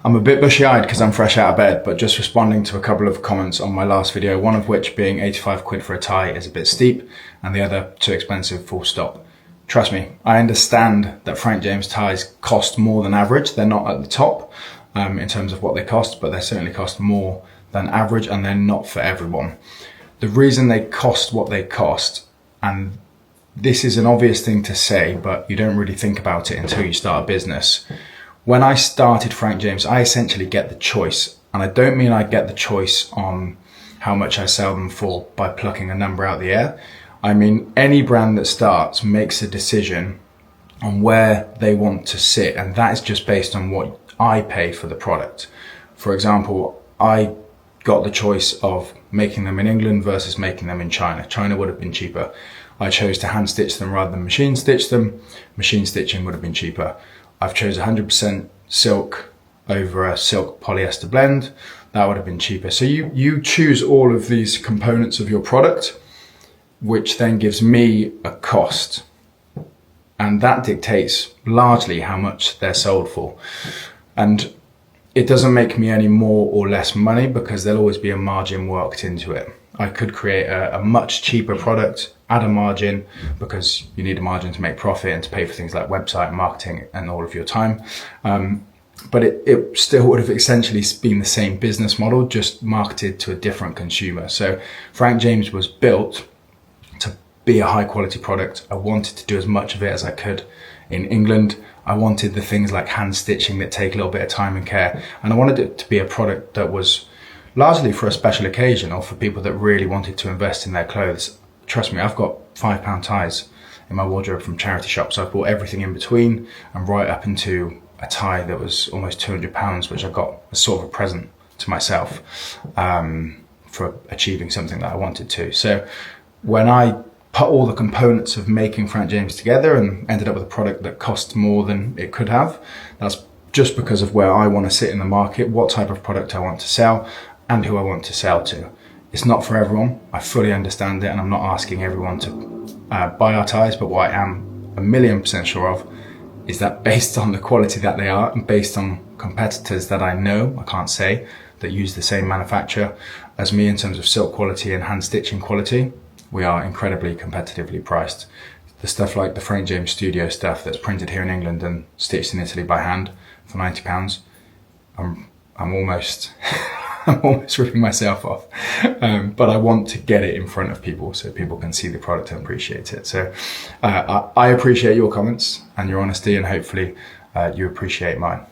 I'm a bit bushy-eyed because I'm fresh out of bed, but just responding to a couple of comments on my last video, one of which being 85 quid for a tie is a bit steep, and the other too expensive, full stop. Trust me, I understand that Franc James ties cost more than average. They're not at the top in terms of what they cost, but they certainly cost more than average, and they're not for everyone. The reason they cost what they cost, and this is an obvious thing to say, but you don't really think about it until you start a business. When I started Franc James, I essentially get the choice, and I don't mean I get the choice on how much I sell them for by plucking a number out of the air. I mean, any brand that starts makes a decision on where they want to sit, and that is just based on what I pay for the product. For example, I got the choice of making them in England versus making them in China. China would have been cheaper. I chose to hand stitch them rather than machine stitch them. Machine stitching would have been cheaper. I've chose 100% silk over a silk polyester blend. That would have been cheaper. So you choose all of these components of your product, which then gives me a cost. And that dictates largely how much they're sold for. And it doesn't make me any more or less money because there'll always be a margin worked into it. I could create a much cheaper product, add a margin, because you need a margin to make profit and to pay for things like website marketing and all of your time. But it still would have essentially been the same business model, just marketed to a different consumer. So Franc James was built to be a high quality product. I wanted to do as much of it as I could in England. I wanted the things like hand stitching that take a little bit of time and care. And I wanted it to be a product that was largely for a special occasion or for people that really wanted to invest in their clothes. Trust me, I've got £5 ties in my wardrobe from charity shops. I've bought everything in between and right up into a tie that was almost £200, which I got as sort of a present to myself for achieving something that I wanted to. So when I put all the components of making Franc James together and ended up with a product that cost more than it could have, that's just because of where I want to sit in the market, what type of product I want to sell, and who I want to sell to. It's not for everyone. I fully understand it, and I'm not asking everyone to buy our ties, but what I am 1,000,000% sure of is that based on the quality that they are and based on competitors that I know, I can't say, that use the same manufacturer as me in terms of silk quality and hand stitching quality, we are incredibly competitively priced. The stuff like the Franc James Studio stuff that's printed here in England and stitched in Italy by hand for £90, I'm almost I'm almost ripping myself off, but I want to get it in front of people so people can see the product and appreciate it. So I appreciate your comments and your honesty, and hopefully you appreciate mine.